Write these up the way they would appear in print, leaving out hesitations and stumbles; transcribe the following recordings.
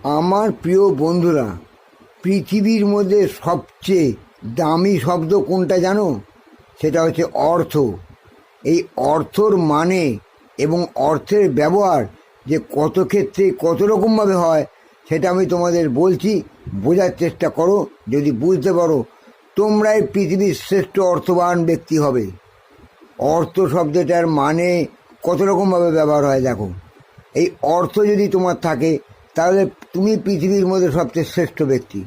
আমার প্রিয় বন্ধুরা, পৃথিবীর মধ্যে সবচেয়ে দামি শব্দ কোনটা জানো? সেটা হচ্ছে অর্থ। এই অর্থর মানে এবং অর্থের ব্যবহার যে কত ক্ষেত্রে কত রকমভাবে হয় সেটা আমি তোমাদের বলছি, বোঝার চেষ্টা করো। যদি বুঝতে পারো তোমরাই পৃথিবীর শ্রেষ্ঠ অর্থবান ব্যক্তি হবে। অর্থ শব্দটার মানে কত রকমভাবে ব্যবহার হয় দেখো। এই অর্থ যদি তোমার থাকে তাহলে তুমি পৃথিবীর মধ্যে সবচেয়ে শ্রেষ্ঠ ব্যক্তি।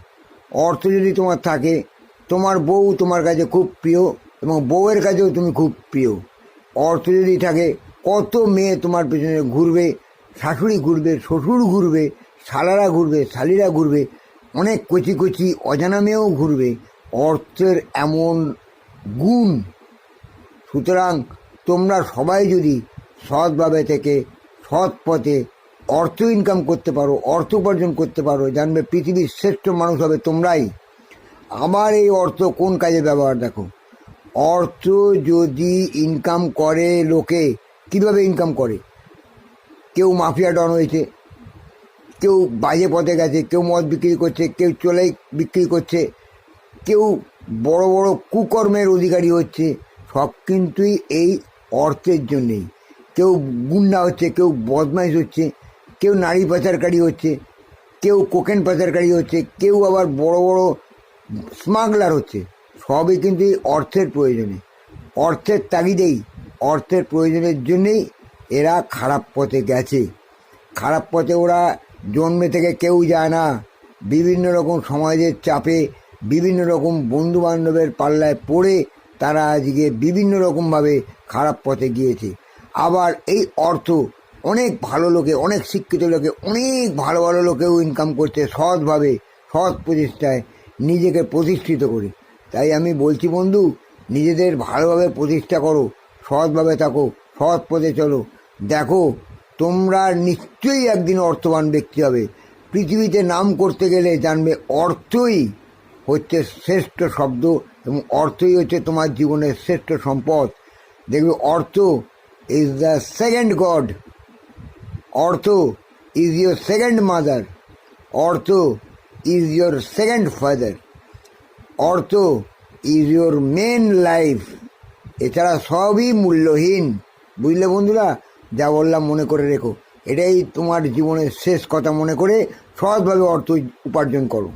অর্থ যদি তোমার থাকে, তোমার বউ তোমার কাছে খুব প্রিয় এবং বউয়ের কাছেও তুমি খুব প্রিয়। অর্থ যদি থাকে, কত মেয়ে তোমার পেছনে ঘুরবে, শাশুড়ি ঘুরবে, শ্বশুর ঘুরবে, শালারা ঘুরবে, শালিরা ঘুরবে, অনেক কচি কচি অজানা মেয়েও ঘুরবে। অর্থের এমন গুণ। সুতরাং তোমরা সবাই যদি সৎভাবে থেকে সৎ পথে অর্থ ইনকাম করতে পারো, অর্থ উপার্জন করতে পারো, জানবে পৃথিবীর শ্রেষ্ঠ মানুষ হবে তোমরাই। আমার এই অর্থ কোন কাজে ব্যবহার দেখো। অর্থ যদি ইনকাম করে লোকে, কীভাবে ইনকাম করে? কেউ মাফিয়া ডন হয়েছে, কেউ বাজে পথে গেছে, কেউ মদ বিক্রি করছে, কেউ চোলাই বিক্রি করছে, কেউ বড় বড় কুকর্মের অধিকারী হচ্ছে। সব কিন্তুই এই অর্থের জন্যেই। কেউ গুন্ডা হচ্ছে, কেউ বদমাইশ হচ্ছে, কেউ নারী পাচারকারী হচ্ছে, কেউ কোকেন পাচারকারী হচ্ছে, কেউ আবার বড় বড় স্মাগলার হচ্ছে। সবই কিন্তু এই অর্থের প্রয়োজনে, অর্থের তাগিদেই, অর্থের প্রয়োজনের জন্যেই এরা খারাপ পথে গেছে। খারাপ পথে ওরা জন্মে থেকে কেউ যায় না। বিভিন্ন রকম সমাজের চাপে, বিভিন্ন রকম বন্ধুবান্ধবের পাল্লায় পড়ে তারা আজকে বিভিন্ন রকমভাবে খারাপ পথে গিয়েছে। আবার এই অর্থ অনেক ভালো লোকে, অনেক শিক্ষিত লোকে, অনেক ভালো ভালো লোকেও ইনকাম করছে সৎভাবে, সৎ প্রতিষ্ঠায় নিজেকে প্রতিষ্ঠিত করে। তাই আমি বলছি বন্ধু, নিজেদের ভালোভাবে প্রতিষ্ঠা করো, সৎভাবে থাকো, সৎ পথে চলো। দেখো তোমরা নিশ্চয়ই একদিন অর্থবান ব্যক্তি হবে। পৃথিবীতে নাম করতে গেলে জানবে অর্থই হচ্ছে শ্রেষ্ঠ শব্দ এবং অর্থই হচ্ছে তোমার জীবনের শ্রেষ্ঠ সম্পদ। দেখবে অর্থ ইজ দ্য সেকেন্ড গড, অর্থ ইজ ইয়োর সেকেন্ড মাদার, অর্থ ইজ ইয়োর সেকেন্ড ফাদার, অর্থ ইজ ইয়োর মেন লাইফ। এছাড়া সবই মূল্যহীন। বুঝলে বন্ধুরা? যা বললাম মনে করে রেখো। এটাই তোমার জীবনের শেষ কথা মনে করে সৎভাবে অর্থ উপার্জন করো।